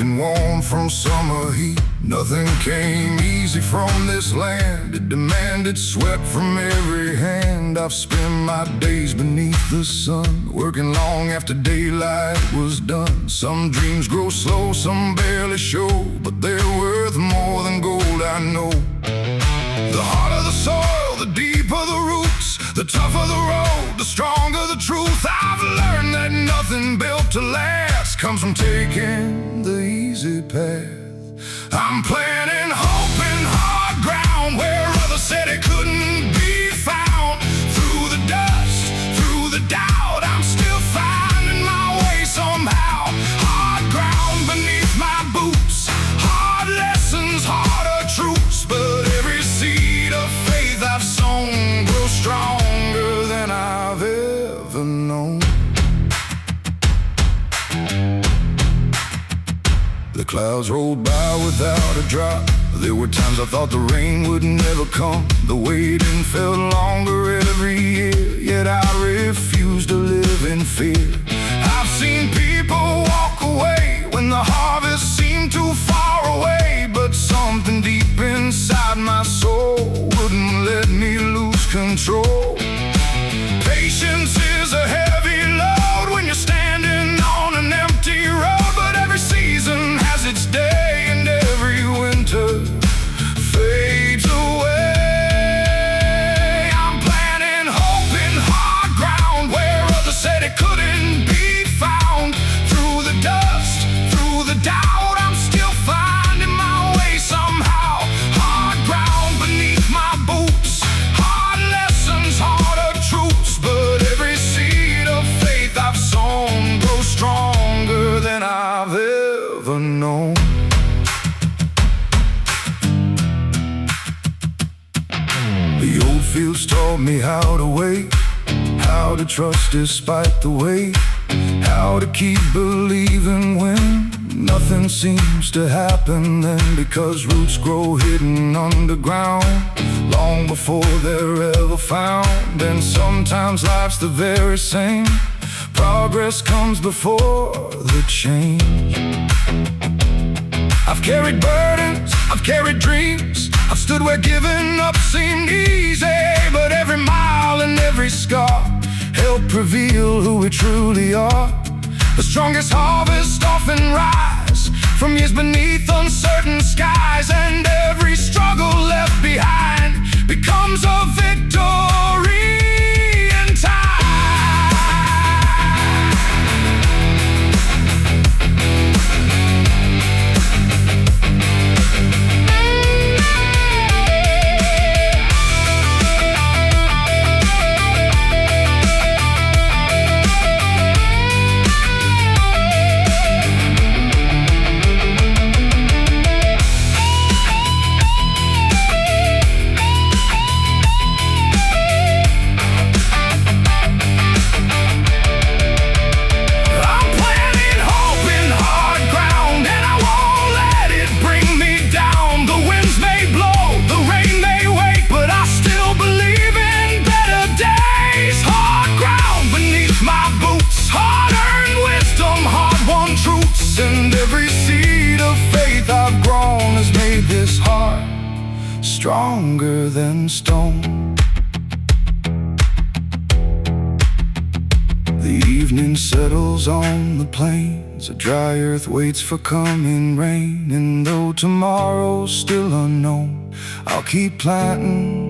and warm from summer heat. Nothing came easy from this land. It demanded sweat from every hand. I've spent my days beneath the sun, working long after daylight was done. Some dreams grow slow, some barely show, but they're worth more than gold, I know. The harder the soil, the deeper the roots, the tougher the road, the stronger the truth. I've learned that nothing built to last comes from taking the easy path. I'm planting hope in hard ground where others said it couldn't be found. Through the dust, through the doubt, I'm still finding my way somehow. Hard ground beneath my boots, hard lessons, harder truths, but every seed of faith I've sown grows stronger than I've ever known. The clouds rolled by without a drop. There were times I thought the rain would never come. The waiting felt longer every year, yet I refused to live in fear. I've seen people walk away when the harvest seemed too far away, but something deep inside my soul wouldn't let me lose control. Patience is a heavy load when you're standing on an empty road, but every season has its day and every winter fades away. I'm planting hope in hard ground where others said it couldn't be found. Through the dust, through the doubt, I'm still finding my way somehow. Hard ground beneath my boots, hard lessons, harder truths, but every seed of faith I've sown grows stronger than I've ever known. The old fields taught me how to wait, how to trust despite the weight, how to keep believing when nothing seems to happen then, because roots grow hidden underground long before they're ever found. And sometimes life's the very same. Progress comes before the change. I've carried burdens, I've carried dreams, I've stood where giving up seemed easy, but every mile and every scar helped reveal who we truly are. The strongest harvest often rise from years beneath uncertain skies, and every struggle left behind becomes a victory in time. And every seed of faith I've grown has made this heart stronger than stone. The evening settles on the plains, a dry earth waits for coming rain, and though tomorrow's still unknown, I'll keep planting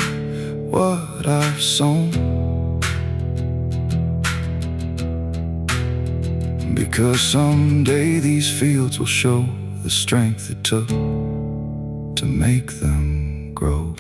what I've sown. Because someday these fields will show the strength it took to make them grow.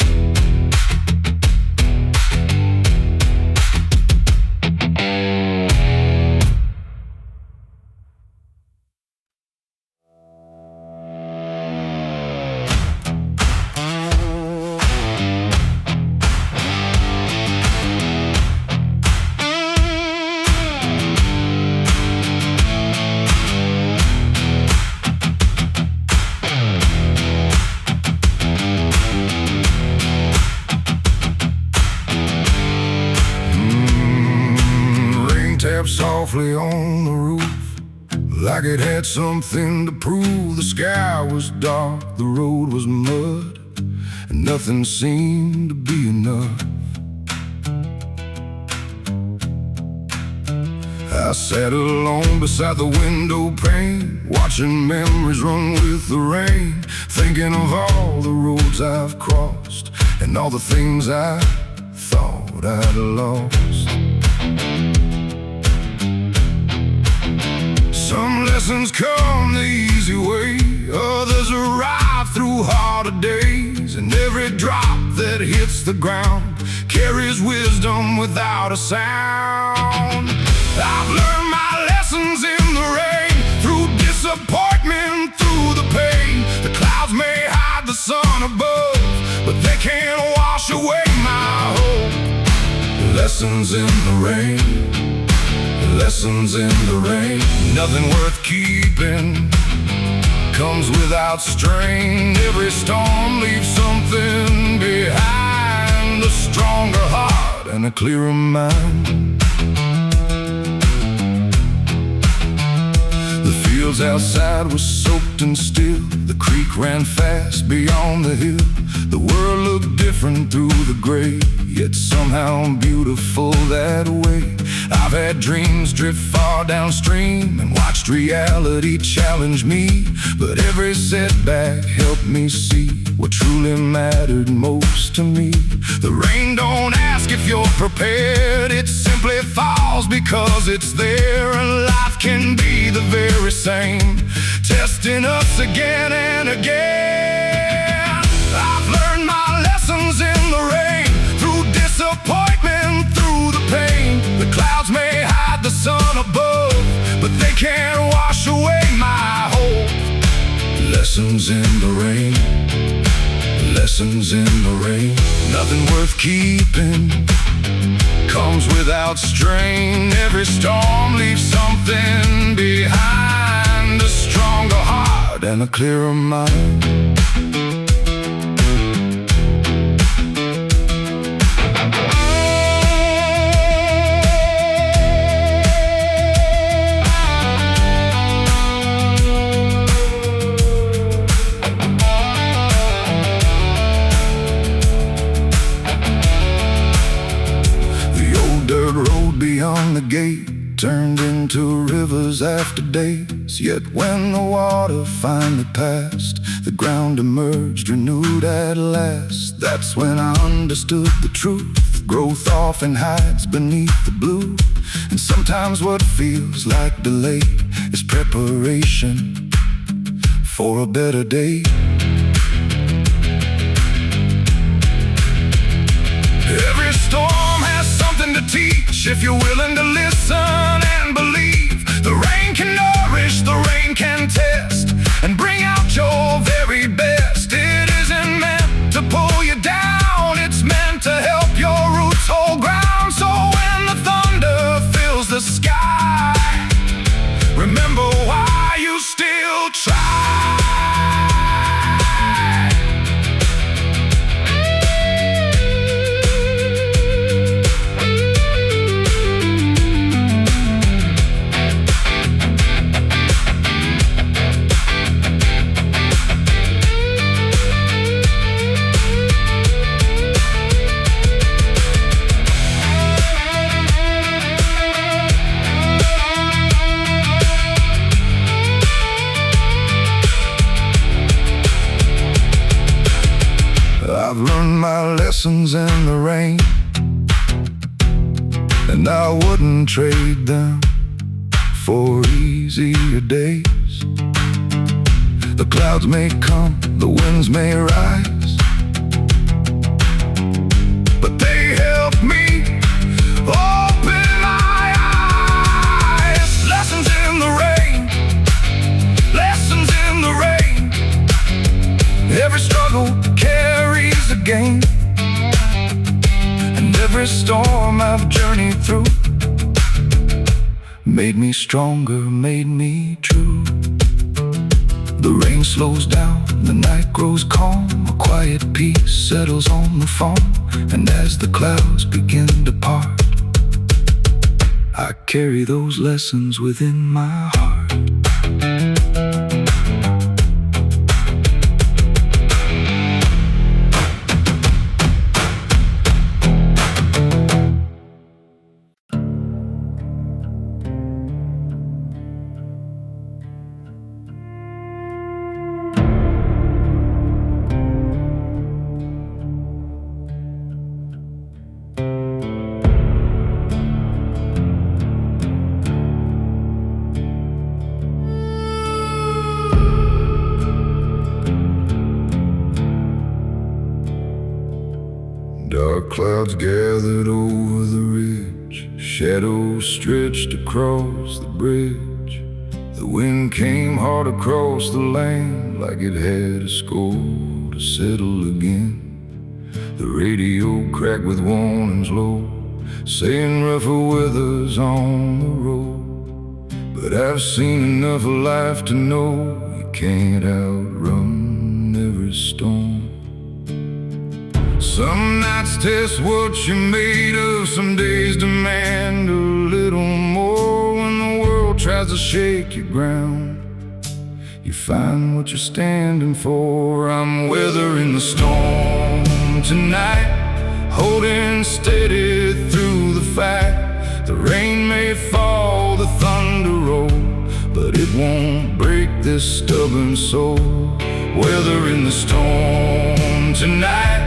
Softly on the roof, like it had something to prove. The sky was dark, the road was mud, and nothing seemed to be enough. I sat alone beside the window pane, watching memories run with the rain, thinking of all the roads I've crossed and all the things I thought I'd lost. Some lessons come the easy way, others arrive through harder days, and every drop that hits the ground carries wisdom without a sound. I've learned my lessons in the rain, through disappointment, through the pain. The clouds may hide the sun above, but they can't wash away my hope. Lessons in the rain, lessons in the rain. Nothing worth keeping comes without strain. Every storm leaves something behind, a stronger heart and a clearer mind. The fields outside were soaked and still, the creek ran fast beyond the hill. The world looked different through the gray, yet somehow beautiful that way. I've had dreams drift far downstream and watched reality challenge me, but every setback helped me see what truly mattered most to me. The rain don't ask if you're prepared, it simply falls because it's there. And life can be the very same, testing us again and again. I've learned my lessons in the rain, through disappointment, through the pain. The clouds may hide the sun above, but they can't wash away my hope. Lessons in the rain, lessons in the rain. Nothing worth keeping comes without strain. Every storm leaves something behind, a stronger heart and a clearer mind. Beyond the gate turned into rivers after days. Yet when the water finally passed, the ground emerged renewed at last. That's when I understood the truth. Growth often hides beneath the blue, and sometimes what feels like delay is preparation for a better day. Every storm has something to teach, if you're willing to listen and believe. The rain can nourish, the rain can test, and bring out your very best. It isn't meant to pull you down, it's meant to help your roots hold ground. So when the thunder fills the sky, remember why you still try. I've learned my lessons in the rain, and I wouldn't trade them for easier days. The clouds may come, the winds may rise, but they help me open my eyes. Lessons in the rain, lessons in the rain. Every struggle carries a gain, and every storm I've journeyed through made me stronger, made me true. The rain slows down, the night grows calm, a quiet peace settles on the farm. And as the clouds begin to part, I carry those lessons within my heart. Dark clouds gathered over the ridge, shadows stretched across the bridge. The wind came hard across the land, like it had a score to settle again. The radio cracked with warnings low, saying rougher weather's on the road. But I've seen enough of life to know you can't outrun every storm. Some nights test what you're made of, some days demand a little more. When the world tries to shake your ground, you find what you're standing for. I'm weathering the storm tonight, holding steady through the fight. The rain may fall, the thunder roll, but it won't break this stubborn soul. Weathering the storm tonight,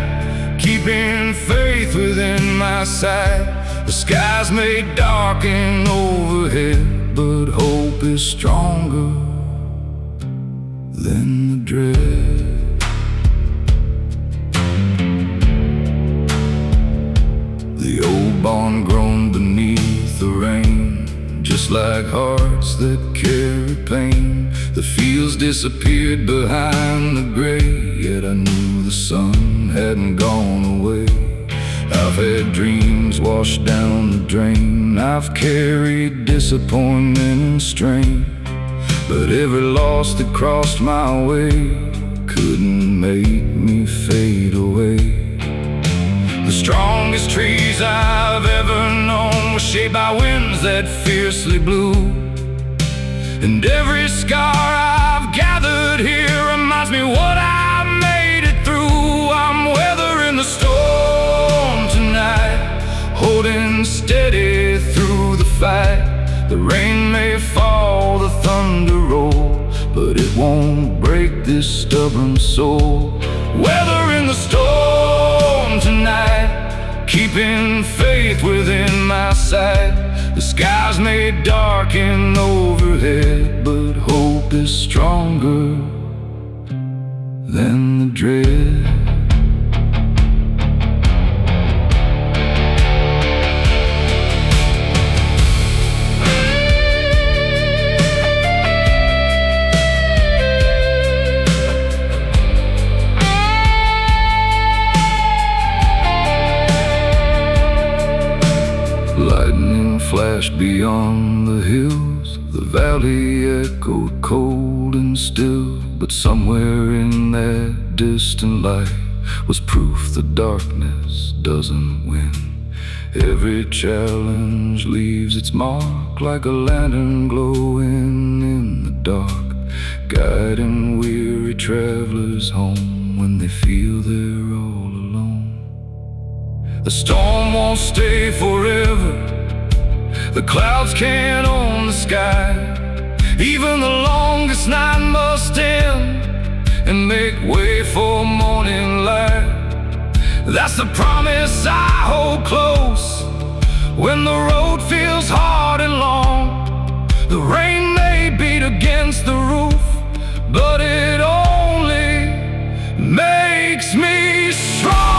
keeping faith within my sight. The skies may darken overhead, but hope is stronger than the dread. The old barn groaned beneath the rain, just like hearts that carry pain. The fields disappeared behind the gray, yet I knew the sun hadn't gone away. I've had dreams washed down the drain, I've carried disappointment and strain, but every loss that crossed my way couldn't make me fade away. The strongest trees I've ever known were shaped by winds that fiercely blew, and every scar I've gathered here reminds me what I made it through. I'm weathering the storm tonight, holding steady through the fight. The rain may fall, the thunder roll, but it won't break this stubborn soul. Weathering the storm tonight, keeping faith within my sight. The skies may darken overhead, but hope is stronger than the dread. Lightning flashed beyond the hills, the valley echoed cold and still. But somewhere in that distant light was proof the darkness doesn't win. Every challenge leaves its mark, like a lantern glowing in the dark, guiding weary travelers home when they feel they're all alone. The storm won't stay forever, the clouds can't own the sky. Even the longest night must end and make way for morning light. That's the promise I hold close when the road feels hard and long. The rain may beat against the roof, but it only makes me strong.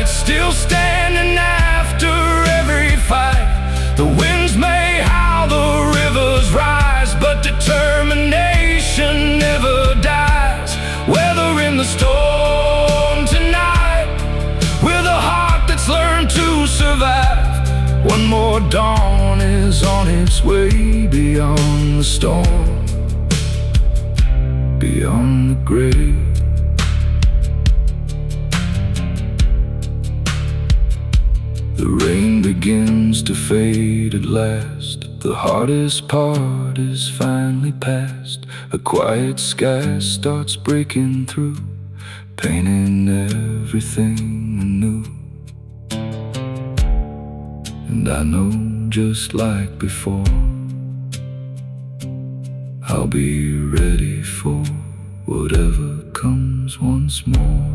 Still standing after every fight. The winds may howl, the rivers rise, but determination never dies. Weathering the storm tonight, with a heart that's learned to survive. One more dawn is on its way, beyond the storm, beyond the grave. The rain begins to fade at last. The hardest part is finally past. A quiet sky starts breaking through, painting everything anew. And I know just like before, I'll be ready for whatever comes once more.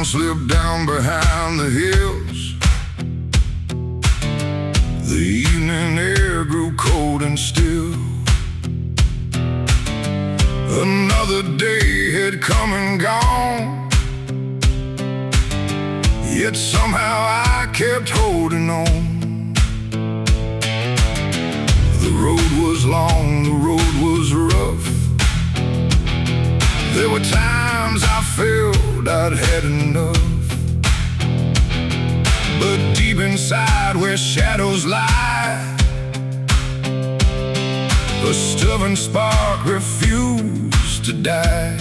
Slip down behind the hills. The evening air grew cold and still. Another day had come and gone, yet somehow I kept holding on. The road was long, the road was rough. There were times I felt I'd had enough. But deep inside where shadows lie, a stubborn spark refused to die.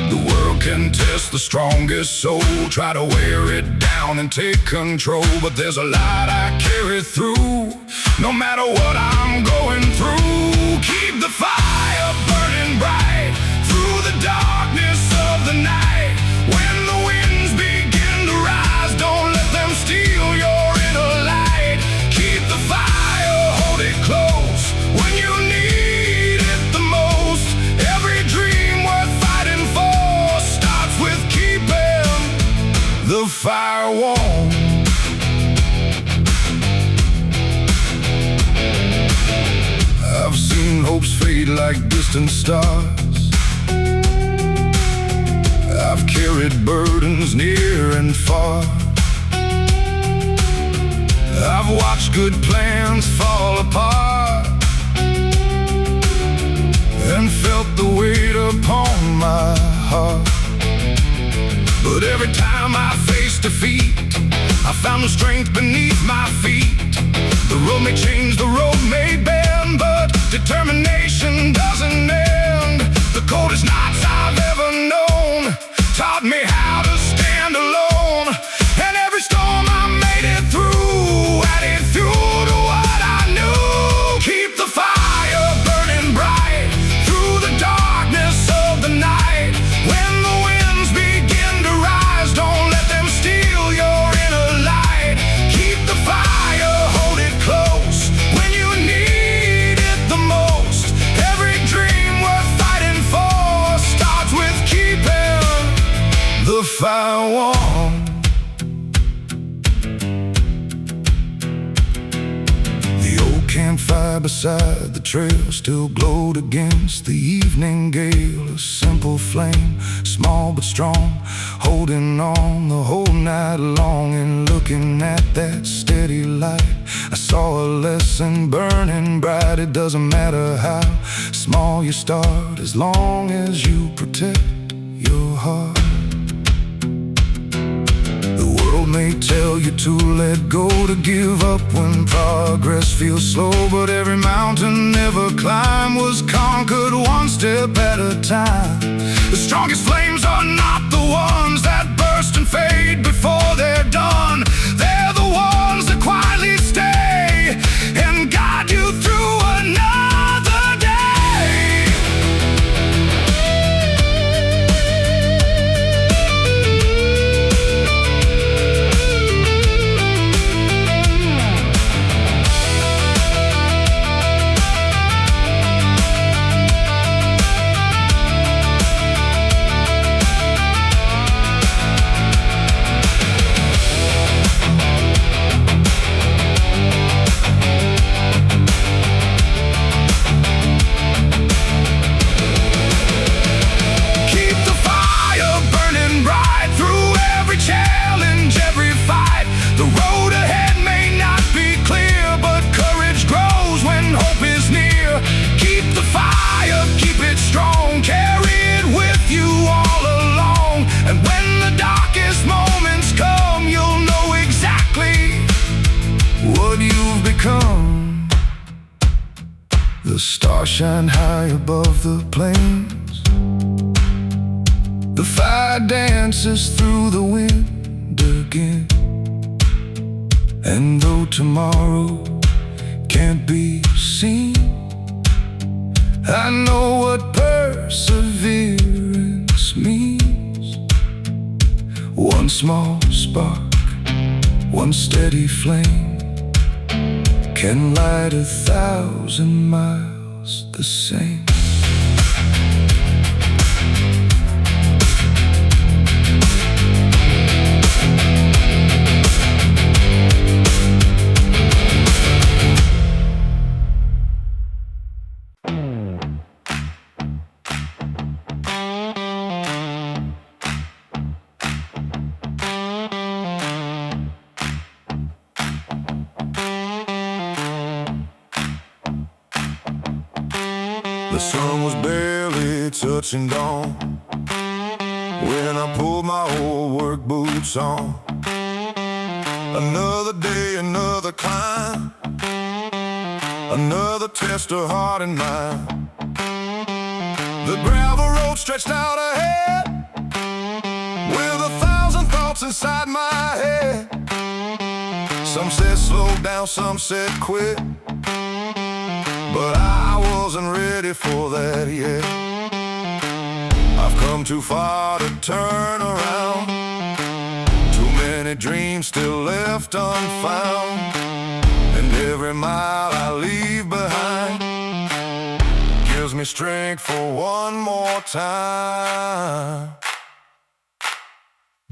The world can test the strongest soul, try to wear it down and take control. But there's a light I carry through, no matter what I'm going through. Keep the fire burning bright through the darkness of the night. When the winds begin to rise, don't let them steal your inner light. Keep the fire, hold it close when you need it the most. Every dream worth fighting for starts with keeping the fire warm. I've seen hopes fade like distant stars. I've carried burdens near and far. I've watched good plans fall apart and felt the weight upon my heart. But every time I faced defeat, I found the strength beneath my feet. The road may change, the road may bend, but determination doesn't end. The coldest nights I've ever known taught me how to stand alone. And every storm I made it through, added fuel to what I knew. Keep the fire burning bright through the darkness of the night. When the winds begin to rise, don't let them steal your inner light. Keep the fire, hold it close when you need it the most. Every dream worth fighting for starts with keeping the fire warm. The old campfire beside the trail still glowed against the evening gale. A simple flame, small but strong, holding on the whole night long. And looking at that steady light, I saw a lesson burning bright. It doesn't matter how small you start, as long as you protect your heart. The world may tell you to let go, to give up when progress feels slow. But every mountain never climbed was conquered one step at a time. The strongest flames are not the ones that burst and fade before they're done. They're the ones that quietly stay and guide you through another day. The stars shine high above the plains. The fire dances through the wind again. And though tomorrow can't be seen, I know what perseverance means. One small spark, one steady flame, can light 1,000 miles the same. The sun was barely touching dawn when I pulled my old work boots on. Another day, another climb, another test of heart and mind. The gravel road stretched out ahead with 1,000 thoughts inside my head. Some said slow down, some said quit, but I wasn't ready for that yet. I've come too far to turn around. Too many dreams still left unfound, and every mile I leave behind gives me strength for one more time.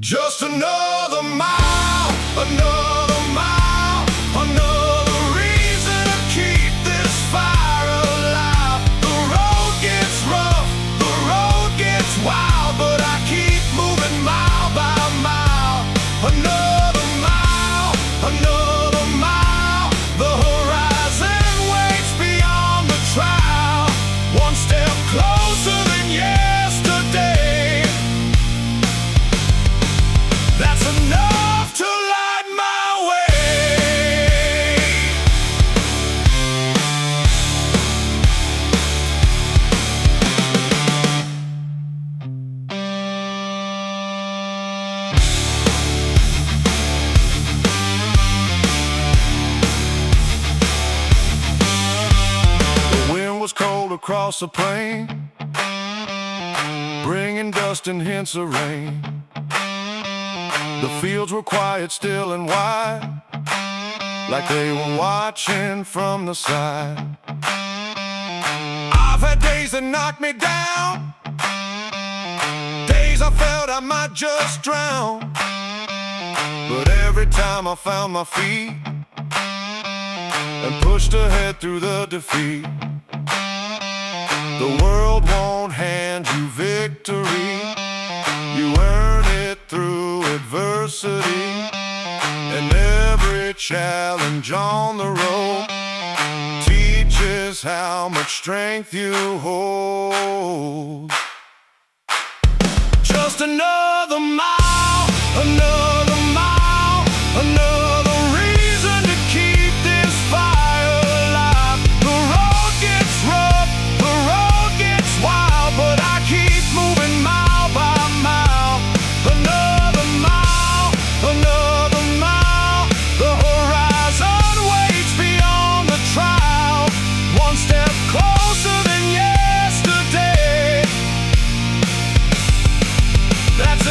Just another mile, another mile, another reason to keep this fire alive. The road gets rough, the road gets wild, but I keep moving mile by mile. Another mile, another mile. The horizon waits beyond the trial. One step closer than yesterday. That's enough to light my way. The wind was cold across the plain, bringing dust and hints of rain. The fields were quiet, still and wide, like they were watching from the side. I've had days that knocked me down, days I felt I might just drown. But every time I found my feet and pushed ahead through the defeat. The world won't hand you victory, you earn it through adversity. And every challenge on the road teaches how much strength you hold. Just another mile, another mile, another reason to keep this fire alive. The road gets rough, the road gets wild, but I keep moving mile by mile. Another mile, another mile. The horizon waits beyond the trial. One step closer than yesterday. That's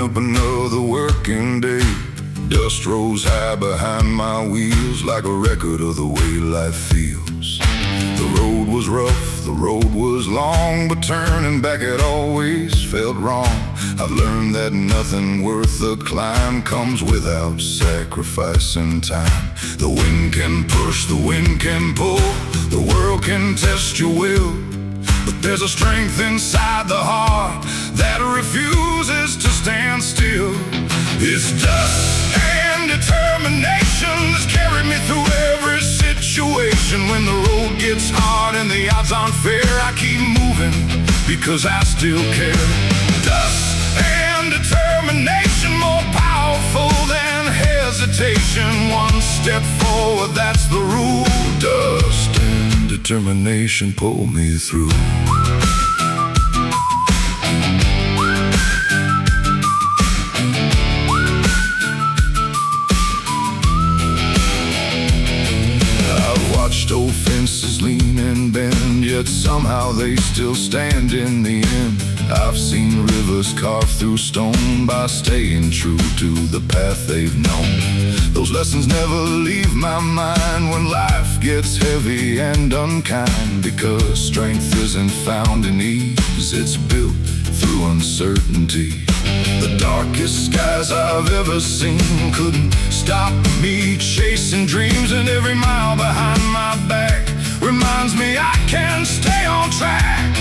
waking up another working day. Dust rose high behind my wheels, like a record of the way life feels. The road was rough, the road was long, but turning back it always felt wrong. I've learned that nothing worth the climb comes without sacrificing time. The wind can push, the wind can pull, the world can test your will, but there's a strength inside the heart that refuses to stand still. It's dust and determination that's carried me through every situation. When the road gets hard and the odds aren't fair, I keep moving because I still care. Dust and determination, more powerful than hesitation. One step forward, that's the rule. Dust and determination pull me through. Old fences lean and bend, yet somehow they still stand in the end. I've seen rivers carved through stone by staying true to the path they've known. Those lessons never leave my mind when life gets heavy and unkind, because strength isn't found in ease, it's built through uncertainty. The darkest skies I've ever seen couldn't stop me chasing dreams, and every mile behind my back reminds me I can stay on track.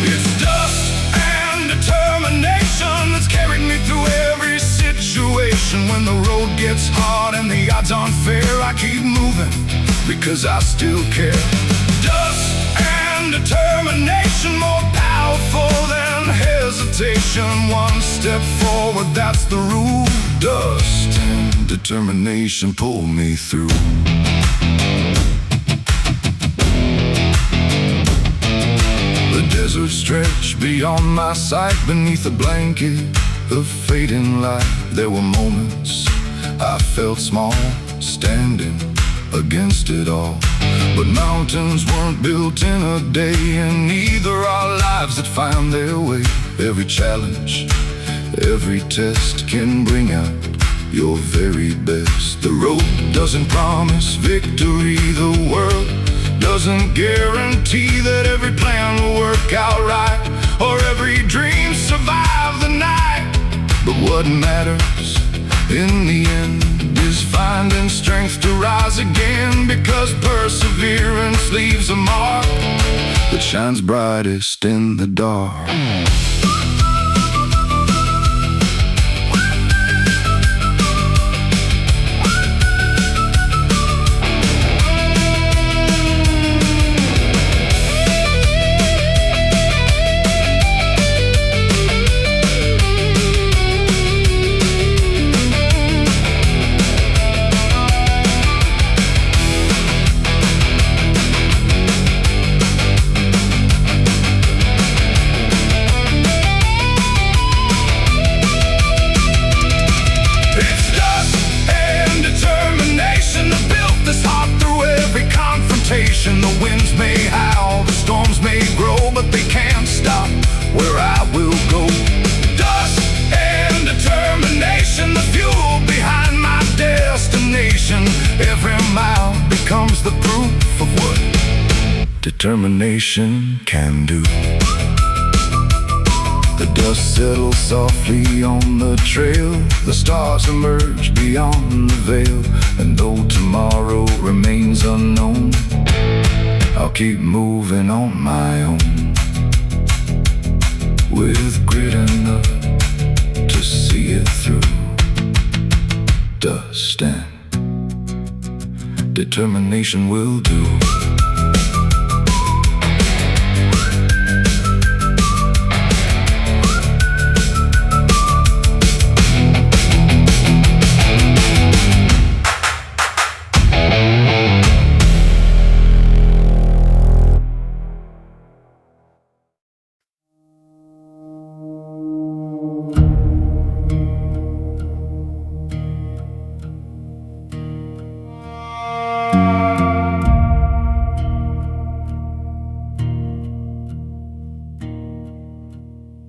It's dust and determination that's carried me through every situation. When the road gets hard and the odds aren't fair, I keep moving because I still care. Dust and determination, more powerful than hesitation. One step forward, that's the rule. Dust and determination pull me through. The desert stretched beyond my sight, beneath a blanket of fading light. There were moments I felt small, standing against it all. But mountains weren't built in a day, and neither are lives that find their way. Every challenge, every test can bring out your very best. The road doesn't promise victory, the world doesn't guarantee that every plan will work out right, or every dream survive the night. But what matters in the end is finding strength to rise again, because perseverance leaves a mark that shines brightest in the dark. The winds may howl, the storms may grow, but they can't stop where I will go. Dust and determination, the fuel behind my destination. Every mile becomes the proof of what determination can do. The dust settles softly on the trail, the stars emerge beyond the veil, and though tomorrow remains unknown, I'll keep moving on my own, with grit enough to see it through. Dust and determination will do.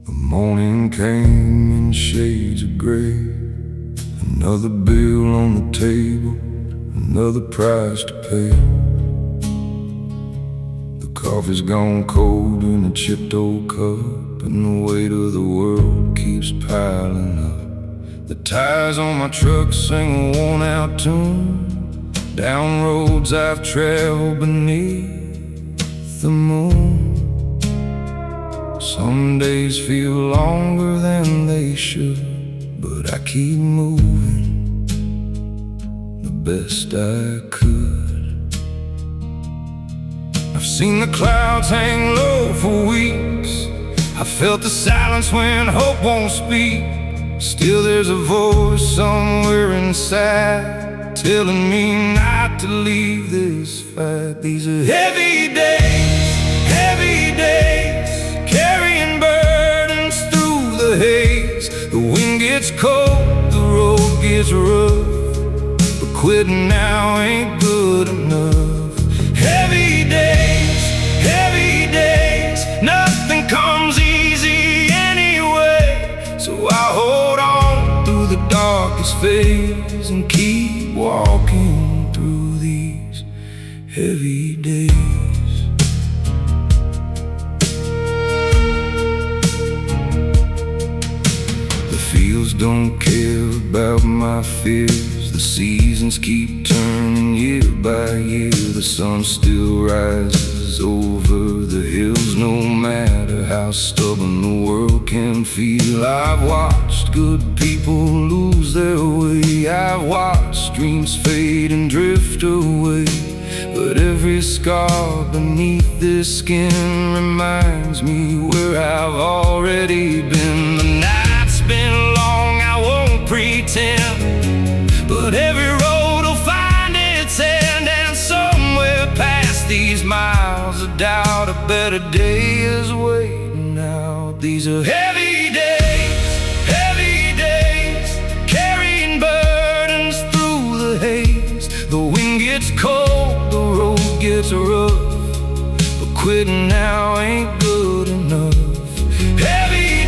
The morning came in shades of gray. Another bill on the table, another price to pay. The coffee's gone cold in a chipped old cup, and the weight of the world keeps piling up. The tires on my truck sing a worn-out tune, down roads I've traveled beneath the moon. Some days feel longer than they should, but I keep moving the best I could. I've seen the clouds hang low for weeks. I felt the silence when hope won't speak. Still there's a voice somewhere inside telling me not to leave this fight. These are heavy days, carrying burdens through the haze. The wind gets cold, the road gets rough, but quitting now ain't good enough. Heavy days, nothing comes easy anyway. So I hold on through the darkest phase and keep walking through these heavy days. The fields don't care about my fears. The seasons keep turning year by year. The sun still rises over the hills, no matter how stubborn the world can feel. I've watched good people lose their way. I've watched dreams fade and drift away. But every scar beneath this skin reminds me where I've already been. The night's been long, I won't pretend, but every road will find its end. And somewhere past these miles of doubt, a better day is waiting out. These are heavy days, carrying burdens through the haze. The wind gets cold, the road gets rough, but quitting now ain't good enough. Heavy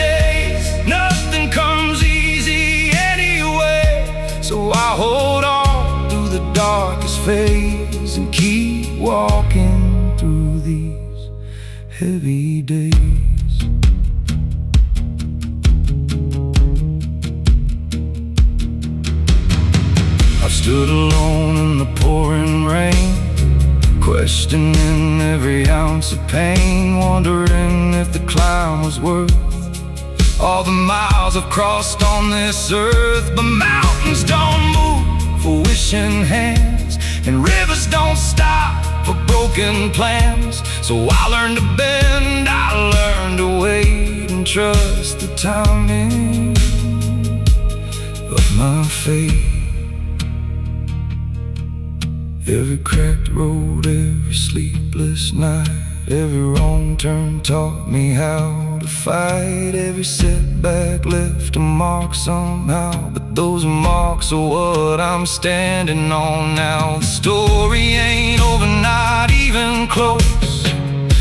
days, nothing comes easy anyway. So I hold on through the darkest phase and keep walking through these heavy days. I've stood alone in the pouring rain, questioning every ounce of pain, wondering if the climb was worth all the miles I've crossed on this earth. But mountains don't move for wishing hands, and rivers don't stop for broken plans. So I learned to bend, I learned to wait, and trust the timing of my fate. Every cracked road, every sleepless night, every wrong turn taught me how to fight. Every setback left a mark somehow, but those marks are what I'm standing on now. The story ain't over, not even close.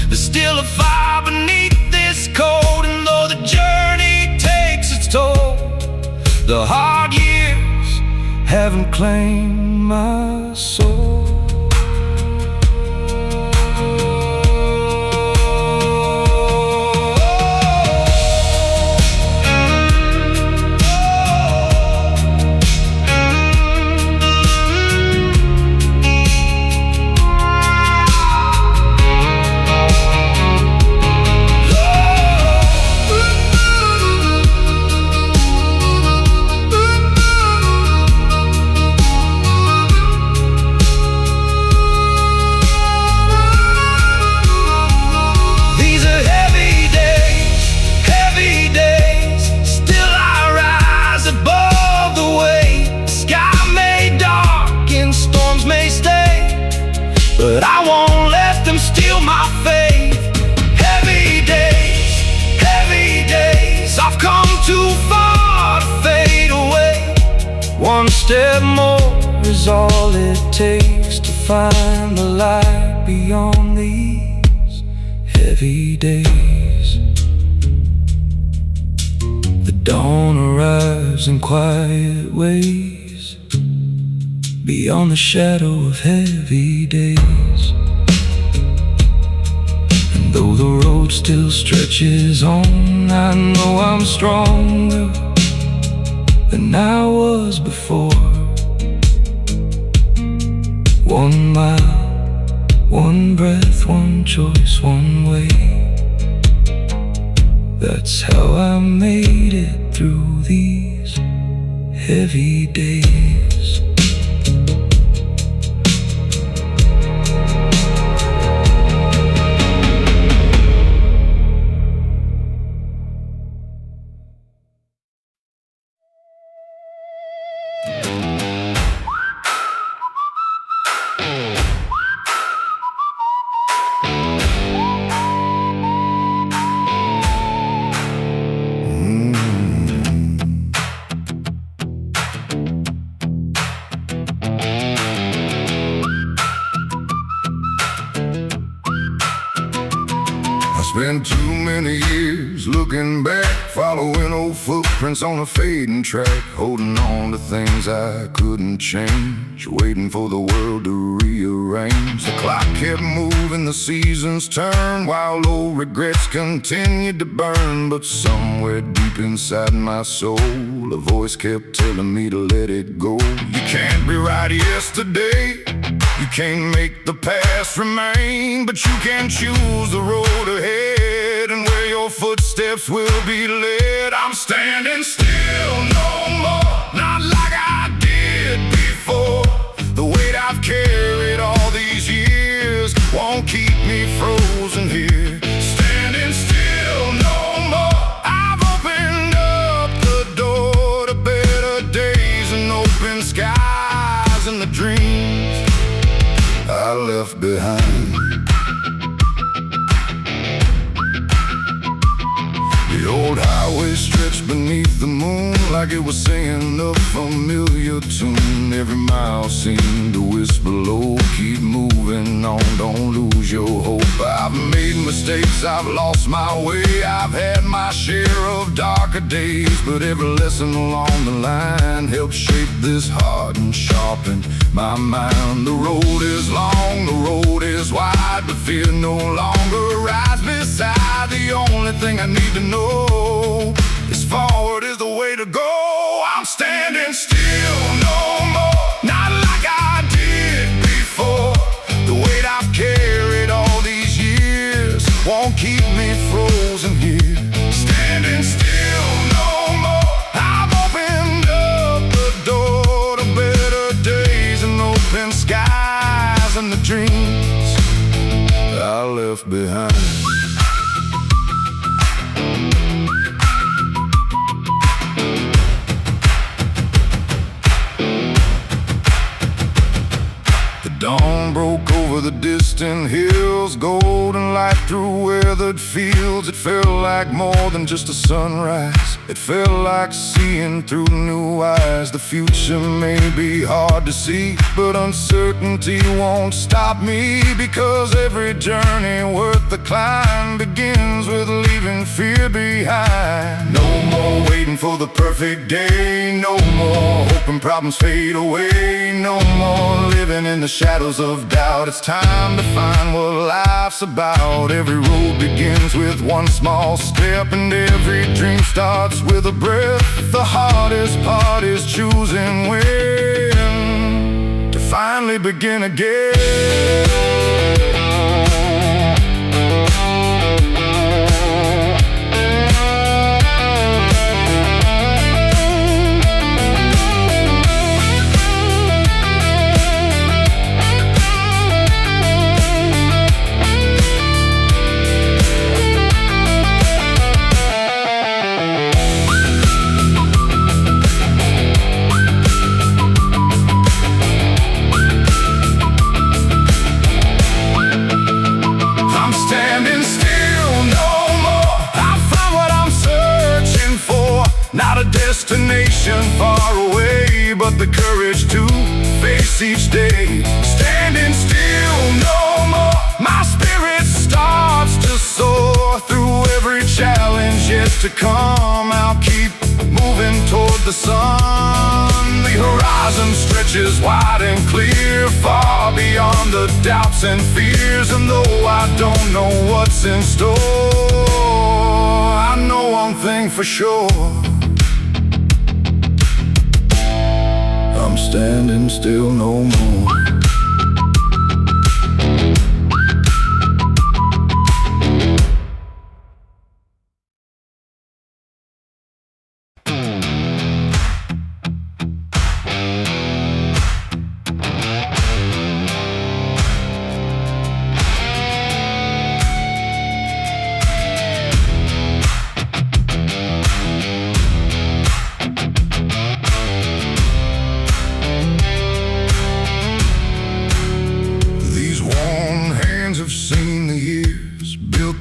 There's still a fire beneath this cold, and though the journey takes its toll, the hard years haven't claimed my soul. But I won't let them steal my faith. Heavy days, I've come too far to fade away. One step more is all it takes to find the light beyond these heavy days. Dawn arrives in quiet ways, beyond the shadow of heavy days. And though the road still stretches on, I know I'm stronger than I was before. 1 mile, 1 breath, 1 choice, 1 way. That's how I made it through these heavy days. Spent too many years looking back, following old footprints on a fading track, holding on to things I couldn't change, waiting for the world to rearrange. The clock kept moving, the seasons turned, while old regrets continued to burn. But somewhere deep inside my soul, a voice kept telling me to let it go. You can't rewrite yesterday, you can't make the past remain, but you can choose the road ahead and where your footsteps will be led. I'm standing still no more, not like I did before. The weight I've carried all these years won't keep me frozen here. Standing still no more, I've opened up the door to better days and open skies and the dreams I left behind. The old highway stretched beneath the moon like it was singing a familiar tune. Every mile seemed to whisper low, keep moving on, don't lose your hope. I've made mistakes, I've lost my way, I've had my share of darker days, but every lesson along the line helped shape this heart and sharpen my mind. The road is long, the road is wide, but fear no longer rides beside. The only thing I need to know is forward is the way to go. I'm standing still no more, not like I did before. The weight I've carried all these years won't keep me frozen here. Standing still no more, I've opened up the door to better days and open skies and the dreams I left behind. Dawn broke over the distant hills, golden light through weathered fields. It felt like more than just a sunrise, it felt like seeing through new eyes. The future may be hard to see, but uncertainty won't stop me, because every journey worth the climb begins with leaving fear behind. No more waiting for the perfect day, no more hoping problems fade away, no more living in the shadows of doubt. It's time to find what life's about. Every road begins with one small step, and every dream starts with a breath. The hardest part is choosing when to finally begin again. Destination far away, but the courage to face each day. Standing still no more, my spirit starts to soar through every challenge yet to come. I'll keep the sun. The horizon stretches wide and clear, far beyond the doubts and fears. And though I don't know what's in store, I know one thing for sure: I'm standing still no more.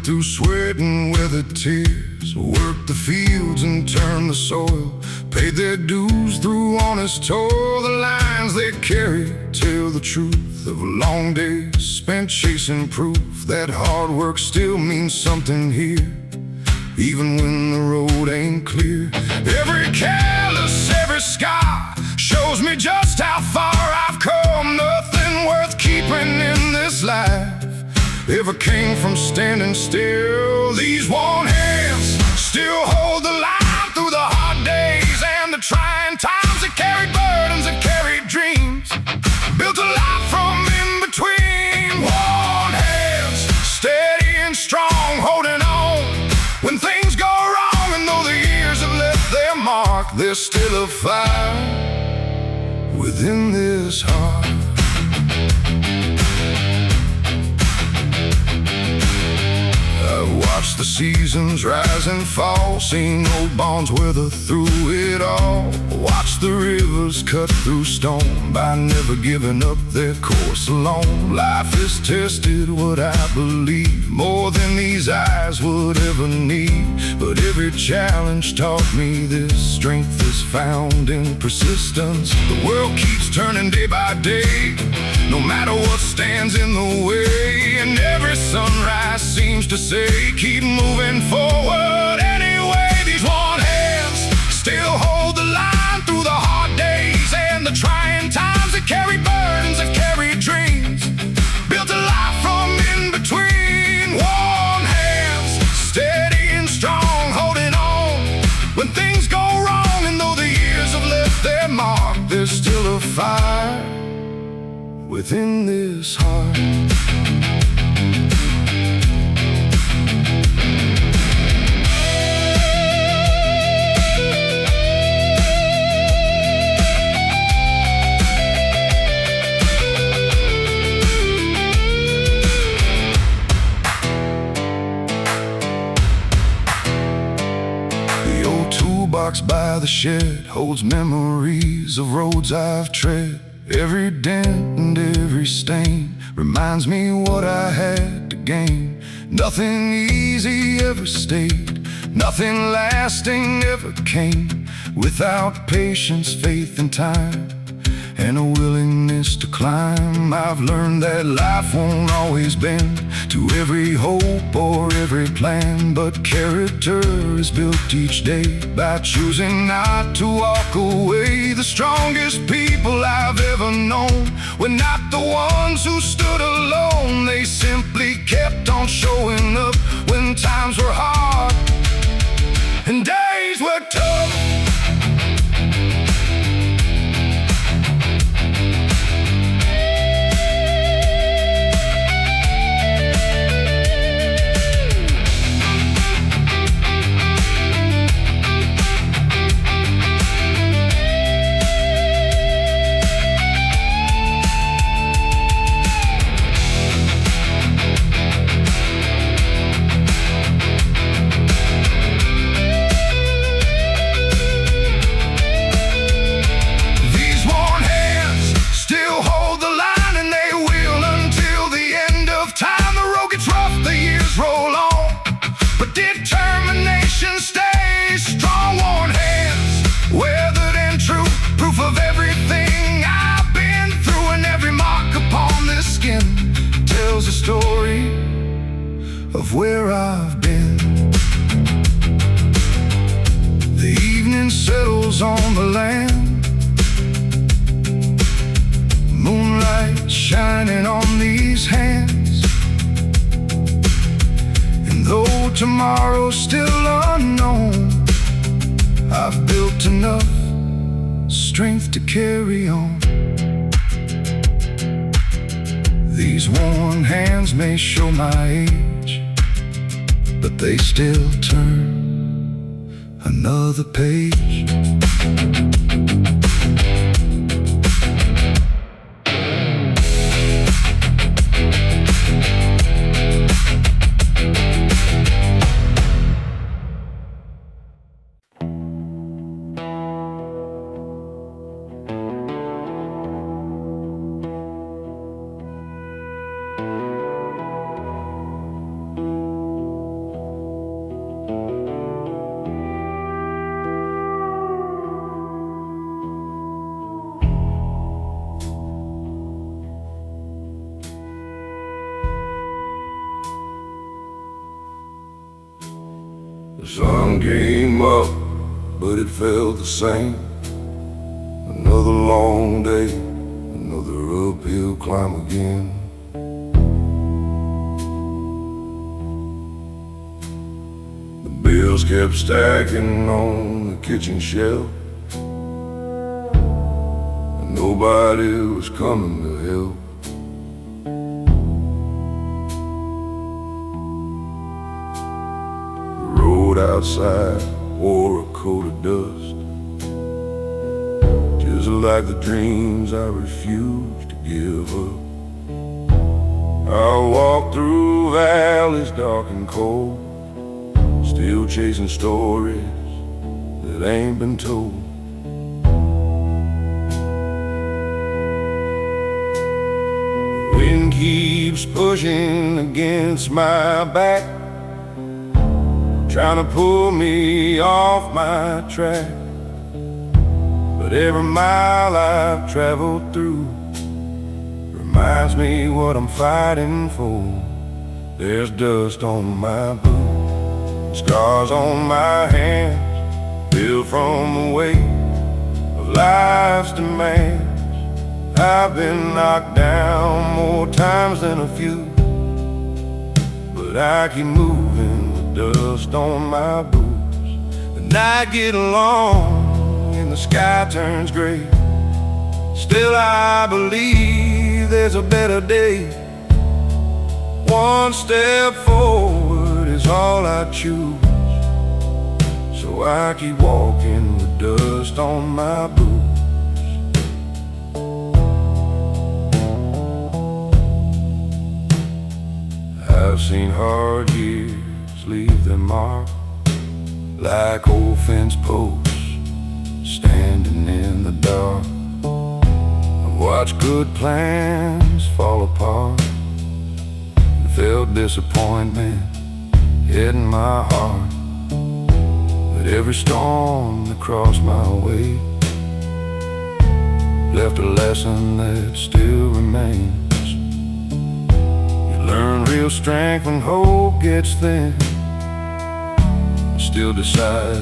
Through sweat and weathered tears, worked the fields and turned the soil, paid their dues through honest toil. The lines they carry tell the truth of long days spent chasing proof that hard work still means something here, even when the road ain't clear. Every careless, every scar shows me just how far I've come. Nothing worth keeping in this life ever came from standing still. These worn hands still hold the line through the hard days and the trying times. That carried burdens, that carried dreams, built a life from in between. Worn hands, steady and strong, holding on when things go wrong. And though the years have left their mark, there's still a fire within this heart. Watch the seasons rise and fall, seen old bonds weather through it all. Watch the rivers cut through stone by never giving up their course alone. Life has tested what I believe more than these eyes would ever need. But every challenge taught me this: strength is found in persistence. The world keeps turning day by day, no matter what stands in the way. And every sunrise seems to say, keep moving forward anyway. These worn hands still hold the line through the hard days and the trying times. That carry burdens, that carry dreams, built a life from in between. Worn hands, steady and strong, holding on when things go wrong. And though the years have left their mark, there's still a fire within this heart. Box by the shed holds memories of roads I've tread. Every dent and every stain reminds me what I had to gain. Nothing easy ever stayed, nothing lasting ever came without patience, faith, and time, and a willingness to climb. I've learned that life won't always bend to every hope or every plan, but character is built each day by choosing not to walk away. The strongest people I've ever known were not the ones who stood alone. They simply kept on showing up when times were hard and days were tough. Of where I've been. The evening settles on the shining on these hands. And though tomorrow's still unknown, I've built enough strength to carry on. These worn hands may show my age, but they still turn another page. The sun came up, but it felt the same. Another long day, another uphill climb again. The bills kept stacking on the kitchen shelf, and nobody was coming to help. Outside wore a coat of dust, just like the dreams I refused to give up. I'll walk through valleys dark and cold, still chasing stories that ain't been told. Wind keeps pushing against my back, trying to pull me off my track. But every mile I've traveled through reminds me what I'm fighting for. There's dust on my boots, scars on my hands, built from the weight of life's demands. I've been knocked down more times than a few, but I keep moving. Dust on my boots. The night gets long and the sky turns gray. Still I believe there's a better day. One step forward is all I choose, so I keep walking with dust on my boots. I've seen hard years leave their mark like old fence posts standing in the dark. I've watched good plans fall apart and felt disappointment hitting my heart. But every storm that crossed my way left a lesson that still remains. Learn real strength when hope gets thin, still decide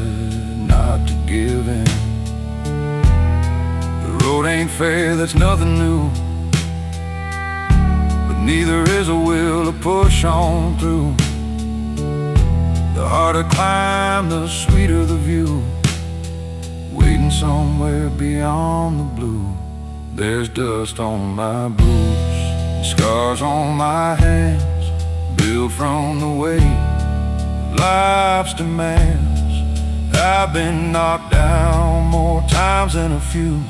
not to give in. The road ain't fair, that's nothing new, but neither is a will to push on through. The harder climb, the sweeter the view, waiting somewhere beyond the blue. There's dust on my boots, scars on my hands, built from the weight of life's demands. I've been knocked down more times than a few,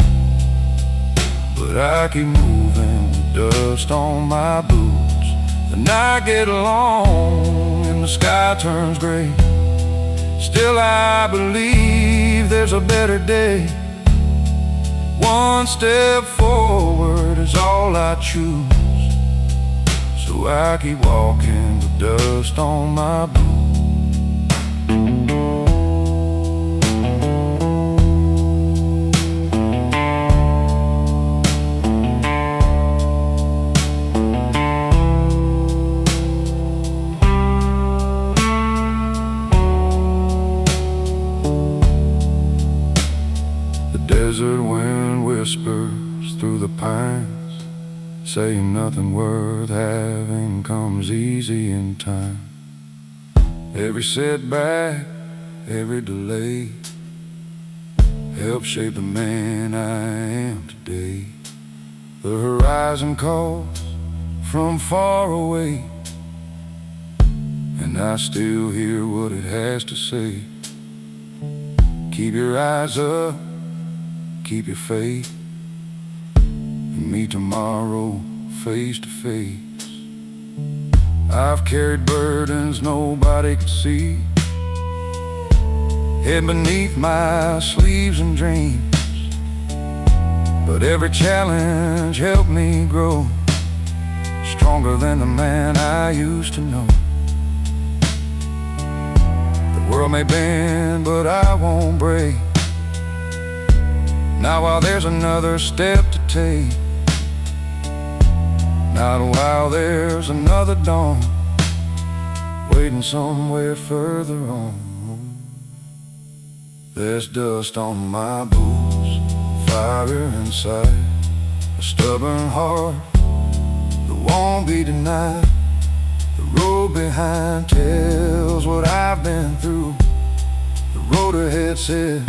but I keep moving with dust on my boots. The night gets long and the sky turns gray. Still I believe there's a better day. One step forward is all I choose, so I keep walking with dust on my boots. The desert wind whispers through the pines, saying nothing worth having comes easy in time. Every setback, every delay helped shape the man I am today. The horizon calls from far away, and I still hear what it has to say. Keep your eyes up, keep your faith, and meet tomorrow face to face. I've carried burdens nobody could see, hid beneath my sleeves and dreams, but every challenge helped me grow, stronger than the man I used to know. The world may bend, but I won't break. Not while there's another step to take, not while there's another dawn waiting somewhere further on. There's dust on my boots, fire inside, a stubborn heart that won't be denied. The road behind tells what I've been through. The road ahead said,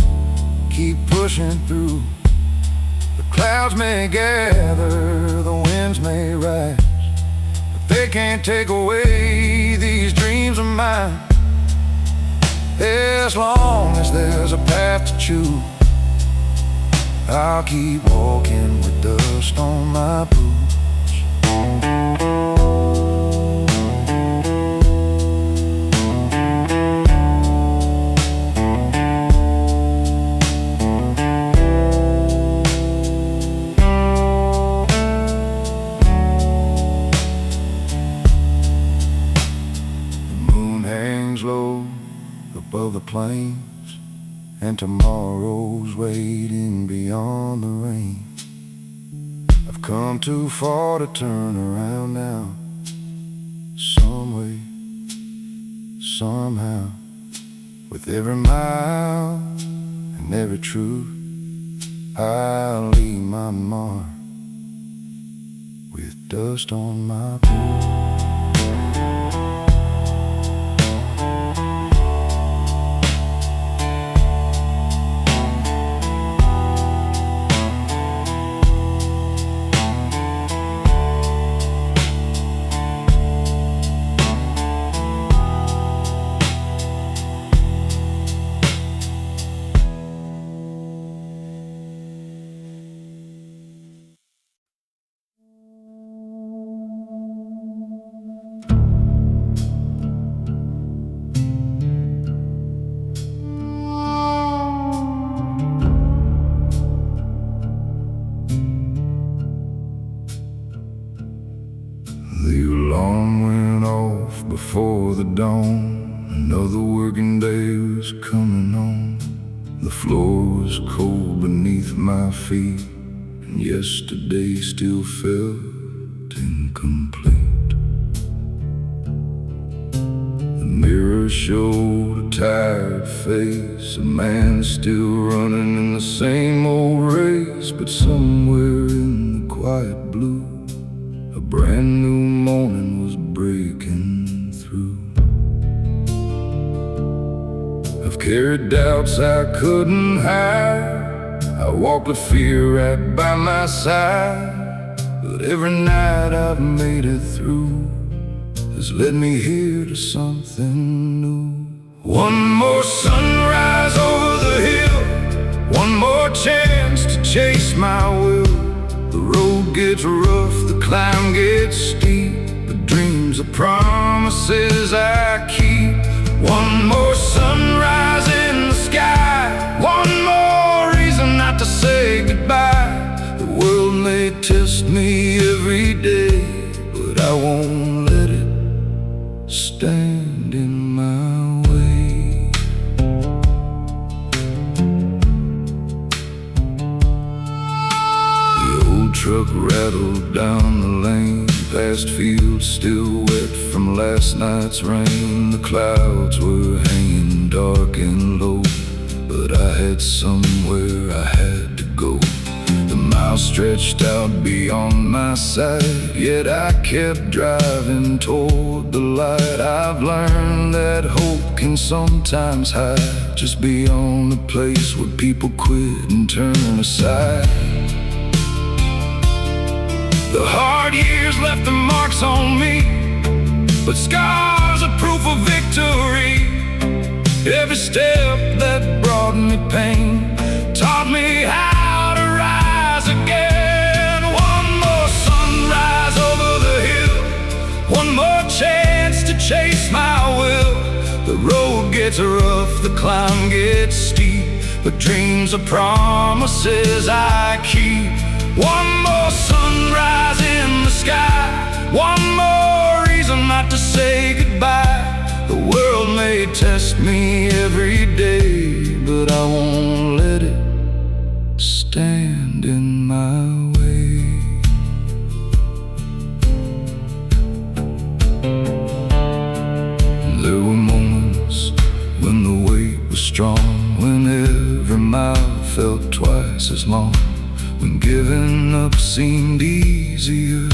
keep pushing through. The clouds may gather, the winds may rise, but they can't take away these dreams of mine. As long as there's a path to choose, I'll keep walking with dust on my boots. The moon hangs low above the plains, and tomorrow's waiting beyond the rain. I've come too far to turn around now. Some way, somehow, with every mile and every truth, I'll leave my mark with dust on my boots. The alarm went off before the dawn. Another working day was coming on. The floor was cold beneath my feet, and yesterday still felt incomplete. The mirror showed a tired face, a man still running in the same old race. But somewhere in the quiet blue, a brand new morning was breaking through. I've carried doubts I couldn't hide, I walked with fear right by my side. But every night I've made it through has led me here to something new. One more sunrise over the hill, one more chance to chase my will. The road gets rough, the climb gets steep, but dreams are promises I keep. One more sunrise in the sky, one more reason not to say goodbye. The world may test me every day, but I won't let it stand in my way. The old truck rattled down the lane, past fields still wet from last night's rain. The clouds were hanging dark and low, but I had somewhere I had to go. The miles stretched out beyond my sight, yet I kept driving toward the light. I've learned that hope can sometimes hide just beyond the place where people quit and turn aside. The hard years left their marks on me, but scars are proof of victory. Every step that brought me pain taught me how to rise again. One more sunrise over the hill, one more chance to chase my will. The road gets rough, the climb gets steep, but dreams are promises I keep. One more sunrise in the sky, one more reason not to say goodbye. The world may test me every day, but I won't let it stand in my way. There were moments when the weight was strong, when every mile felt twice as long, when giving up seemed easier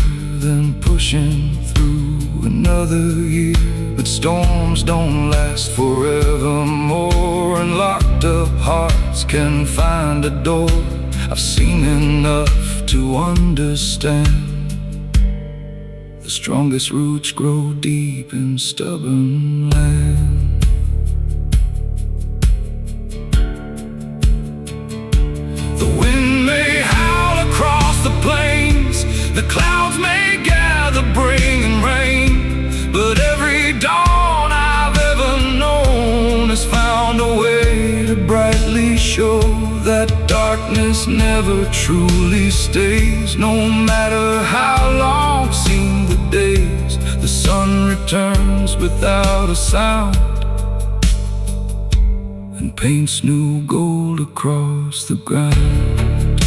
than pushing through another year. But storms don't last forevermore, and locked up hearts can find a door. I've seen enough to understand the strongest roots grow deep in stubborn land. The wind may howl across the plains, the clouds may gather bringing rain, but every dawn I've ever known has found a way to brightly show that darkness never truly stays. No matter how long seem the days, the sun returns without a sound and paints new gold across the ground.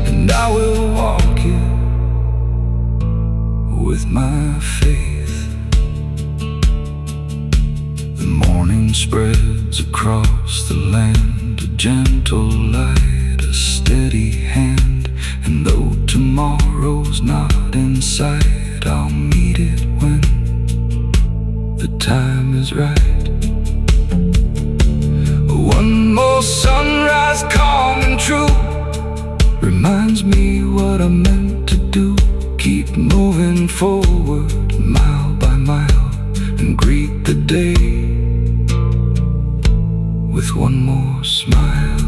And I will walk it with my faith. The morning spreads across the land, a gentle light, a steady hand. And though tomorrow's not in sight, I'll meet it when the time is right. One more sunrise, calm and true, reminds me what I meant to do. Keep moving forward, mile by mile, and greet the day with one more smile.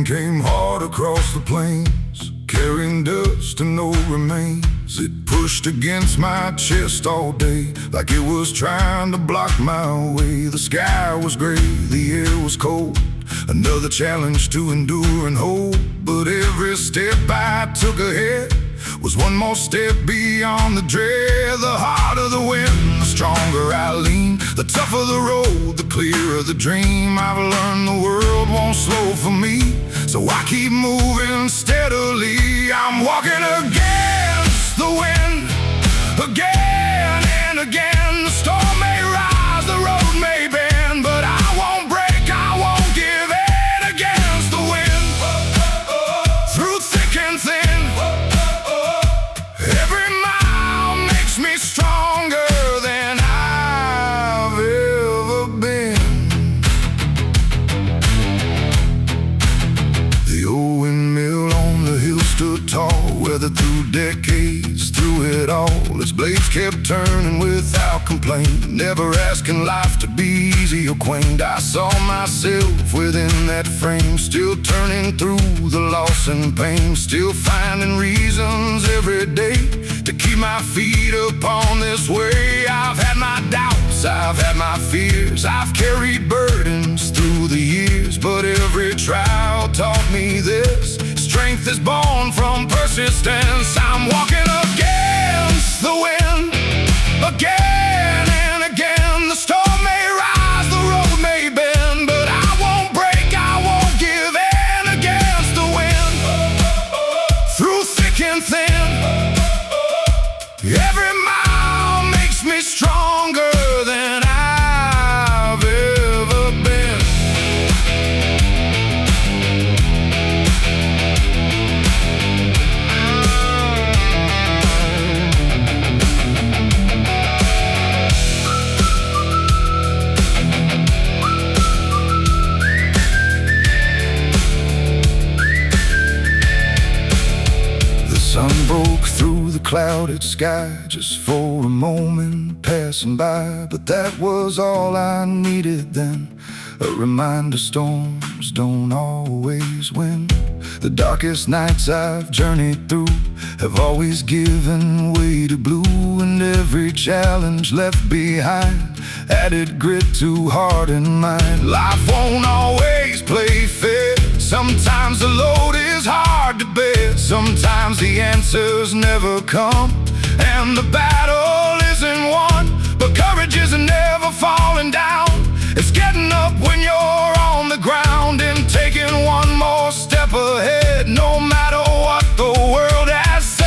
Came hard across the plains, carrying dust and no remains. It pushed against my chest all day, like it was trying to block my way. The sky was gray, the air was cold, another challenge to endure and hold. But every step I took ahead was one more step beyond the dread. The harder the wind, the stronger I lean, the tougher the road, the clearer the dream. I've learned the world won't slow for me, so I keep moving steadily. I'm walking against the wind, again and again. The storm may rise, the road may bend, but I won't break, I won't give in against the wind. Through thick and thin, every mile makes me stronger than I've ever been. The old windmill on the hill stood tall, weathered through decades, through it all. Its blades kept turning without complaint, never asking life to be easy or quaint. I saw myself within that frame, still turning through the loss and pain, still finding reasons every day to keep my feet upon this way. I've had my doubts, I've had my fears, I've carried burdens through the years, but every trial taught me this: strength is born from persistence. I'm walking against the wind, again and again. The storm may rise, the road may bend, but I won't break, I won't give in against the wind. Through thick and thin, every mile makes me stronger than I've ever been. The sun broke through the clouded sky just for a moment, passing by, but that was all I needed then. A reminder storms don't always win. The darkest nights I've journeyed through have always given way to blue, and every challenge left behind added grit to heart and mind. Life won't always play fair, sometimes the load is hard to bear, sometimes the answers never come, and the battle isn't won, but courage isn't never falling down. It's getting up when you're on the ground and taking one more step ahead, no matter what the world has said.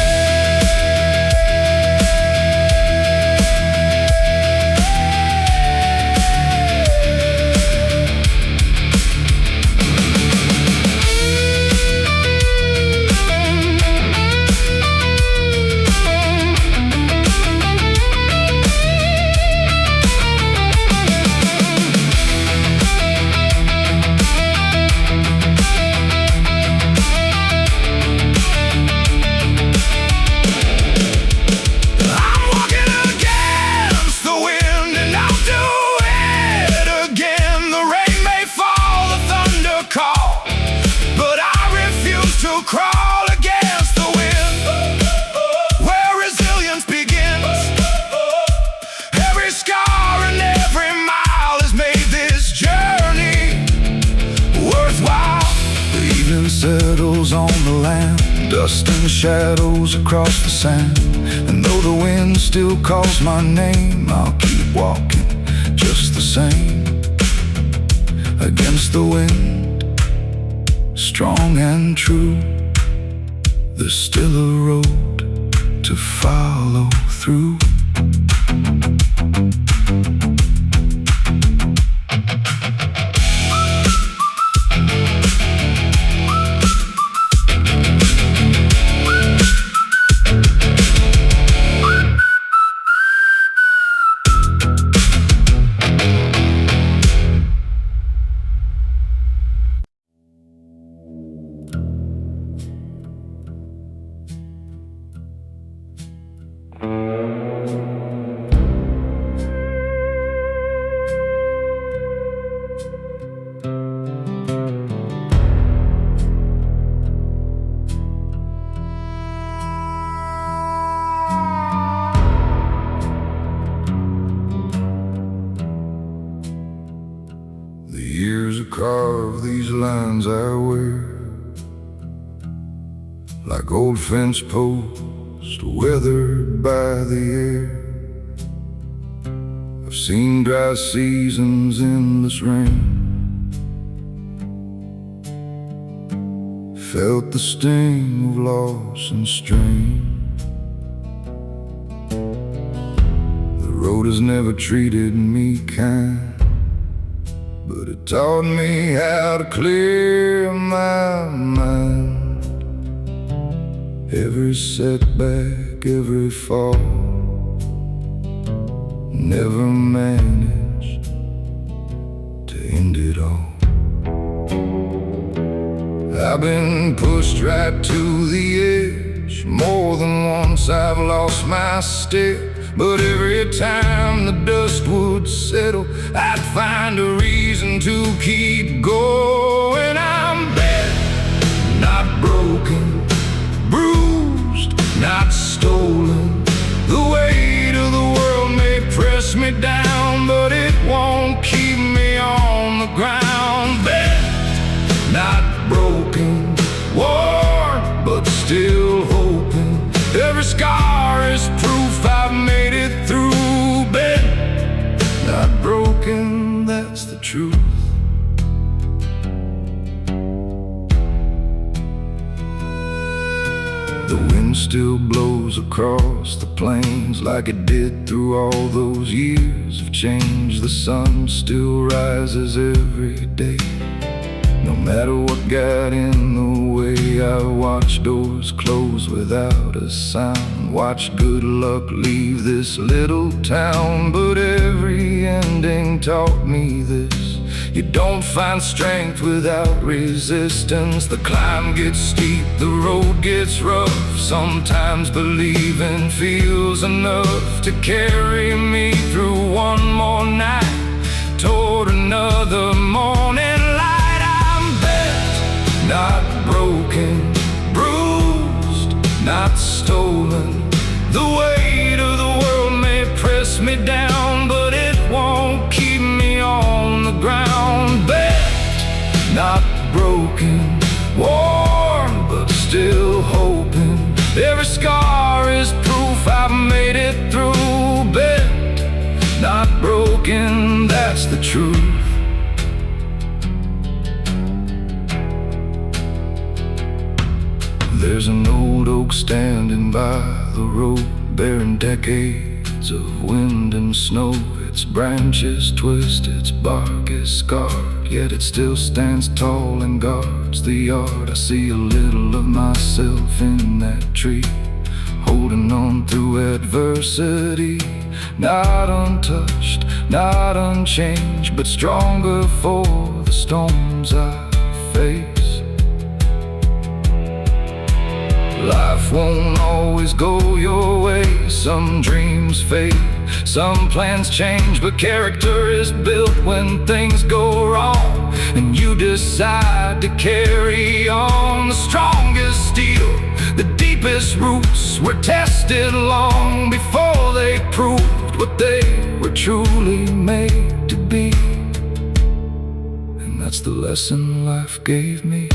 Crawl against the wind, where resilience begins. Every scar and every mile has made this journey worthwhile. The evening settles on the land, dust and shadows across the sand, and though the wind still calls my name, I'll keep walking just the same. Against the wind, strong and true, there's still a road to follow through. Carve these lines I wear like old fence posts weathered by the air. I've seen dry seasons, endless rain, felt the sting of loss and strain. The road has never treated me kind, but it taught me how to clear my mind. Every setback, every fall, never managed to end it all. I've been pushed right to the edge. More than once I've lost my step, but every time the dust would settle, I'd find a reason to keep going. I'm bad, not broken, bruised, not stolen. The weight of the world may press me down, but it won't keep me on the ground. Bad, not broken, worn, but still hoping. Every scar is proof I've made it through. Bent, not broken, that's the truth. The wind still blows across the plains like it did through all those years of change. The sun still rises every day. No matter what got in the way, I watched doors close without a sound. Watched good luck leave this little town, but every ending taught me this: you don't find strength without resistance. The climb gets steep, the road gets rough. Sometimes believing feels enough to carry me through one more night toward another morning light. I'm bent, not broken, bruised, not stolen. The weight of the world may press me down, but it won't keep me on the ground. Bent, not broken, worn, but still hoping. Every scar is proof I've made it through. Bent, not broken, that's the truth. There's an old oak standing by the road, bearing decades of wind and snow. Its branches twist, its bark is scarred, yet it still stands tall and guards the yard. I see a little of myself in that tree, holding on through adversity. Not untouched, not unchanged, but stronger for the storms I face. Life won't always go your way. Some dreams fade, some plans change, but character is built when things go wrong, and you decide to carry on. The strongest steel, the deepest roots were tested long before they proved what they were truly made to be. And that's the lesson life gave me.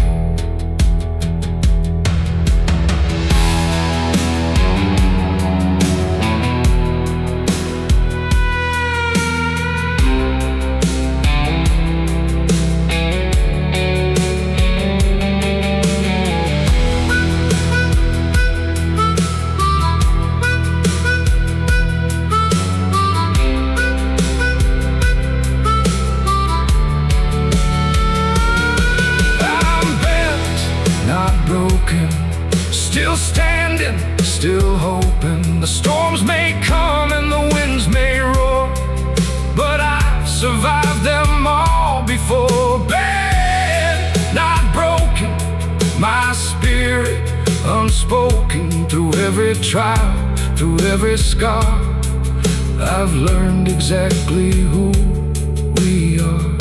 Still standing, still hoping. The storms may come and the winds may roar, but I've survived them all before. Bent, not broken, my spirit unspoken. Through every trial, through every scar, I've learned exactly who we are.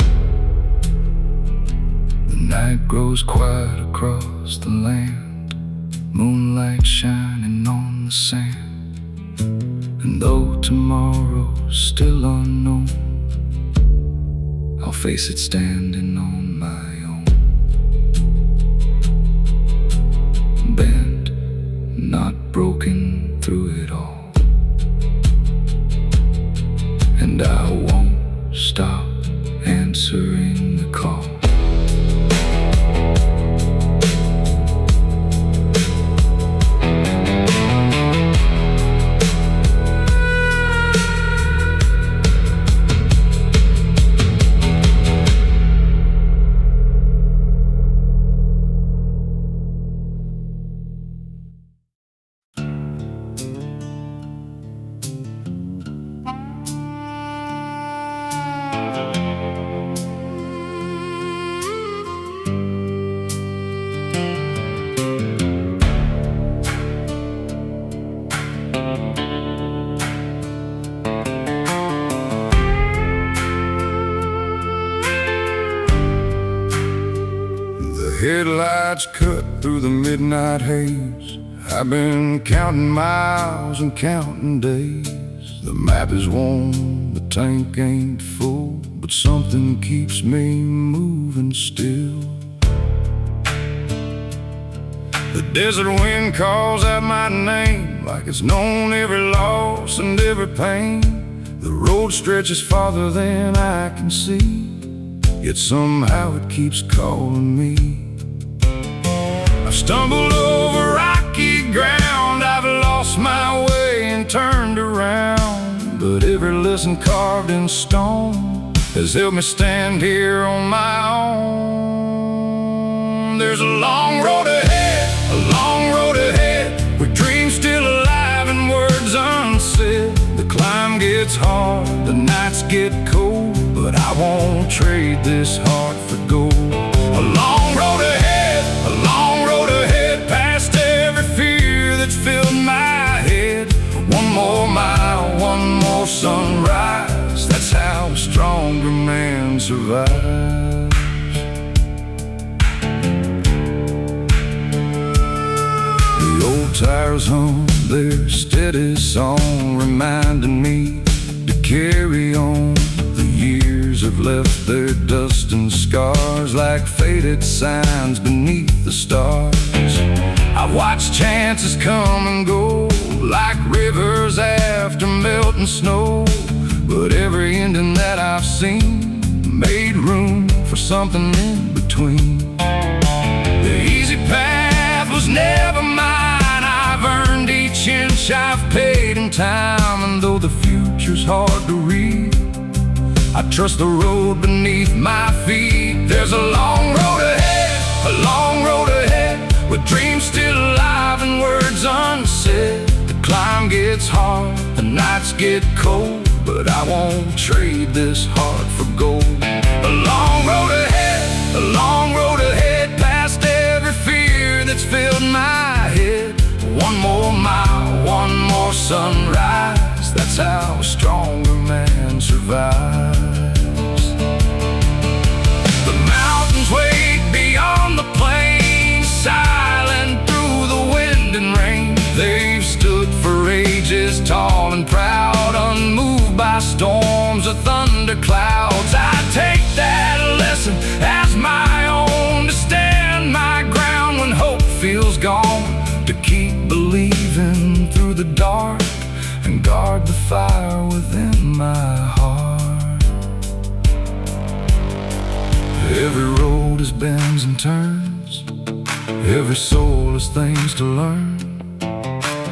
The night grows quiet across the land, moonlight shining on the sand. And though tomorrow's still unknown, I'll face it standing on my own. Bent, not broken through it all. And I won't stop answering the call. The headlights cut through the midnight haze. I've been counting miles and counting days. The map is warm, the tank ain't full, but something keeps me moving still. The desert wind calls out my name like it's known every loss and every pain. The road stretches farther than I can see, yet somehow it keeps calling me. I've stumbled over rocky ground, I've lost my way and turned around, but every lesson carved in stone has helped me stand here on my own. There's a long road ahead, a long road ahead, with dreams still alive and words unsaid. The climb gets hard, the nights get cold, but I won't trade this heart for gold. A long road ahead, a long road ahead, past every fear that's filled my head. One more mile, one more sunrise, that's how a stronger man survives. The old tires hum their steady song, reminding me to carry on. The years have left their dust and scars like faded signs beneath the stars. I've watched chances come and go like rivers after melting snow, but every ending that I've seen made room for something in between. The easy path was never mine, I've earned each inch I've paid in time. And though the future's hard to read, I trust the road beneath my feet. There's a long road ahead, a long road ahead, with dreams still alive and words unsaid. The climb gets hard, the nights get cold, but I won't trade this heart for gold. A long road ahead, a long road ahead, past every fear that's filled my head. One more mile, one more sunrise, that's how a stronger man survives. The mountains wait beyond the plains, silent through the wind and rain. They've stood for ages, tall and proud, unmoved by storms or thunder clouds. I take that lesson as my own, to stand my ground when hope feels gone, to keep believing through the dark and guard the fire within my heart. Every road has bends and turns, every soul has things to learn.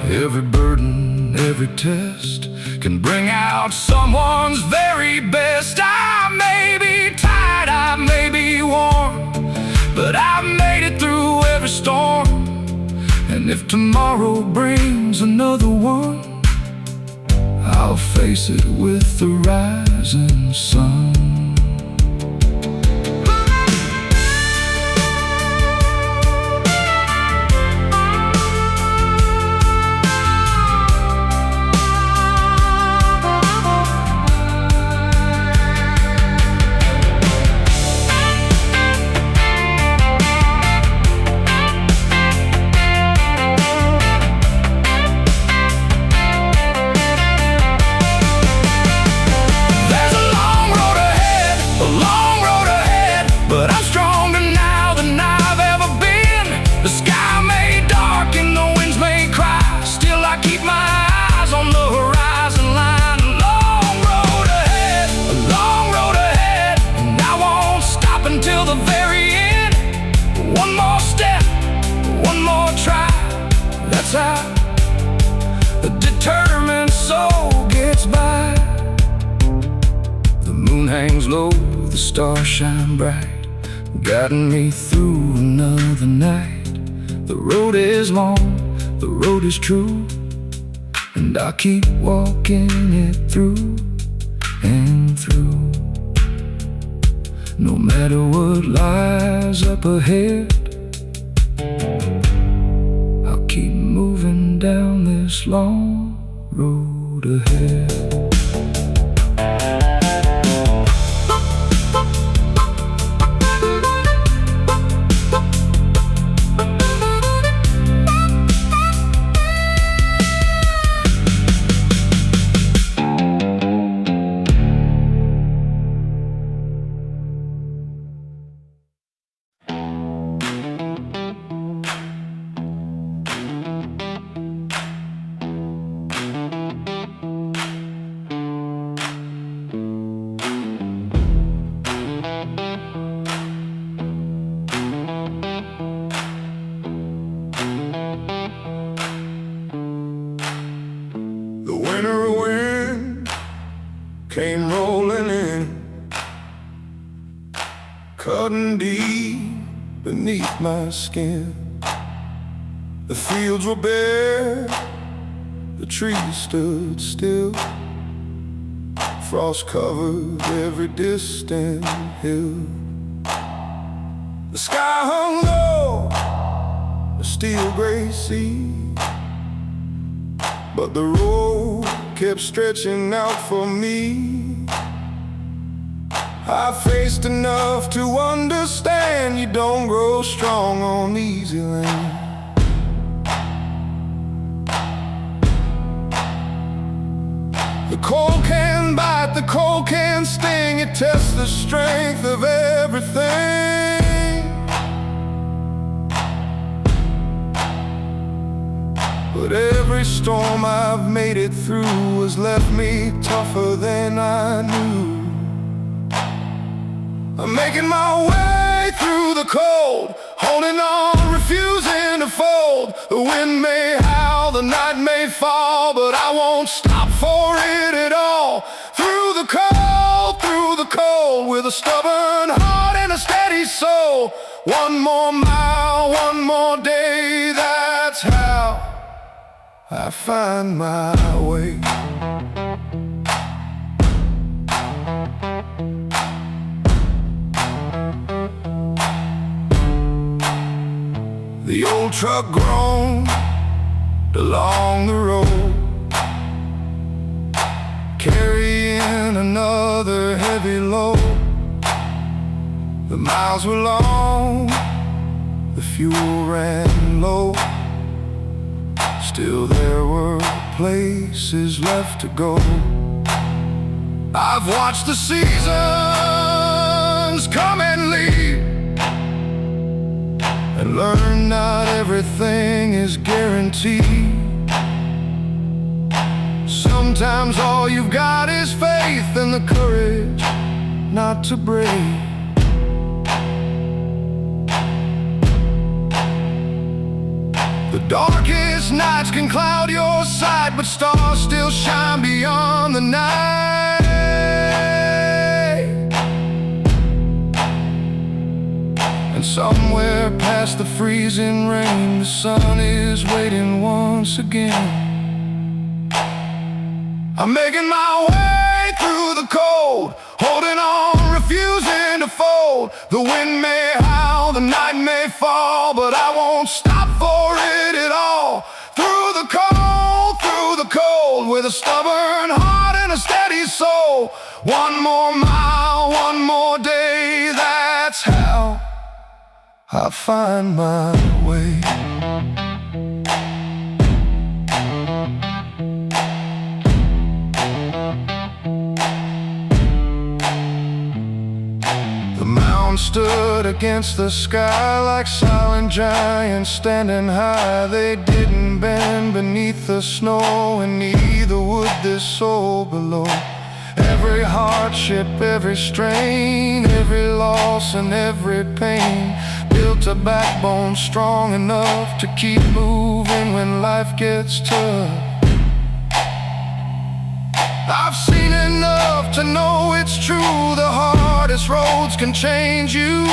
Every burden, every test can bring out someone's very best. I may be tired, I may be worn, but I've made it through every storm. And if tomorrow brings another one, I'll face it with the rising sun. A determined soul gets by. The moon hangs low, the stars shine bright, guiding me through another night. The road is long, the road is true, and I keep walking it through and through. No matter what lies up ahead, I'll keep moving down this long road ahead. The winter wind came rolling in, cutting deep beneath my skin. The fields were bare, the trees stood still. Frost covered every distant hill. The sky hung low, a steel gray sea, but the road kept stretching out for me. I faced enough to understand you don't grow strong on easy land. The cold can bite, the cold can sting. It tests the strength of everything. But every storm I've made it through has left me tougher than I knew. I'm making my way through the cold, holding on, refusing to fold. The wind may howl, the night may fall, but I won't stop for it at all. Through the cold, with a stubborn heart and a steady soul. One more mile, one more day, that's how I find my way. The old truck groaned along the road, carrying another heavy load. The miles were long, the fuel ran low. Still there were places left to go. I've watched the seasons come and leave, and learned not everything is guaranteed. Sometimes all you've got is faith and the courage not to break. The darkest nights can cloud your sight, but stars still shine beyond the night. And somewhere past the freezing rain, the sun is waiting once again. I'm making my way through the cold, holding on, refusing to fold. The wind may howl, the night may fall, but I won't stop for it at all. Through the cold, with a stubborn heart and a steady soul. One more mile, one more day, that's how I find my way. The mountain stood against the sky like silent giants standing high. They didn't bend beneath the snow, and neither would this soul below. Every hardship, every strain, every loss and every pain built a backbone strong enough to keep moving when life gets tough. I've seen enough to know it's true. The hardest roads can change you,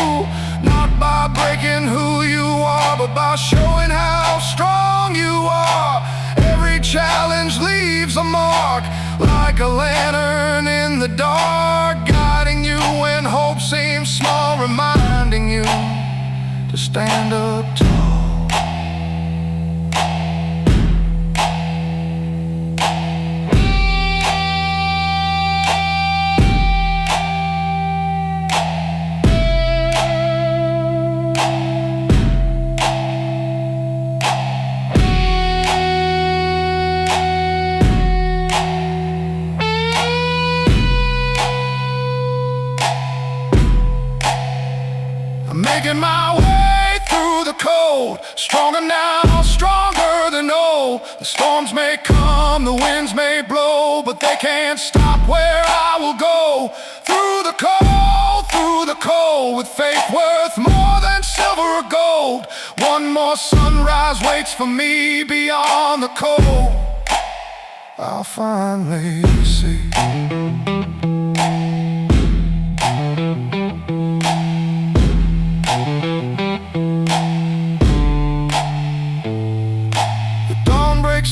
not by breaking who you are, but by showing how strong you are. Every challenge leaves a mark, like a lantern in the dark, guiding you when hope seems small, reminding you to stand up tall. go. The storms may come, the winds may blow, but they can't stop where I will go. Through the cold, with faith worth more than silver or gold. One more sunrise waits for me beyond the cold. I'll finally see.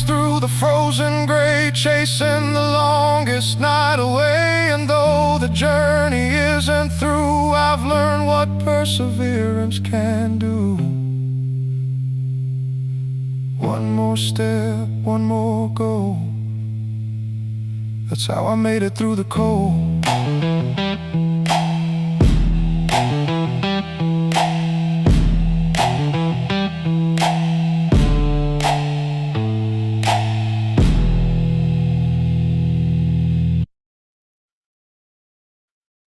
Through the frozen gray, chasing the longest night away. And though the journey isn't through, I've learned what perseverance can do. One more step, one more go. That's how I made it through the cold.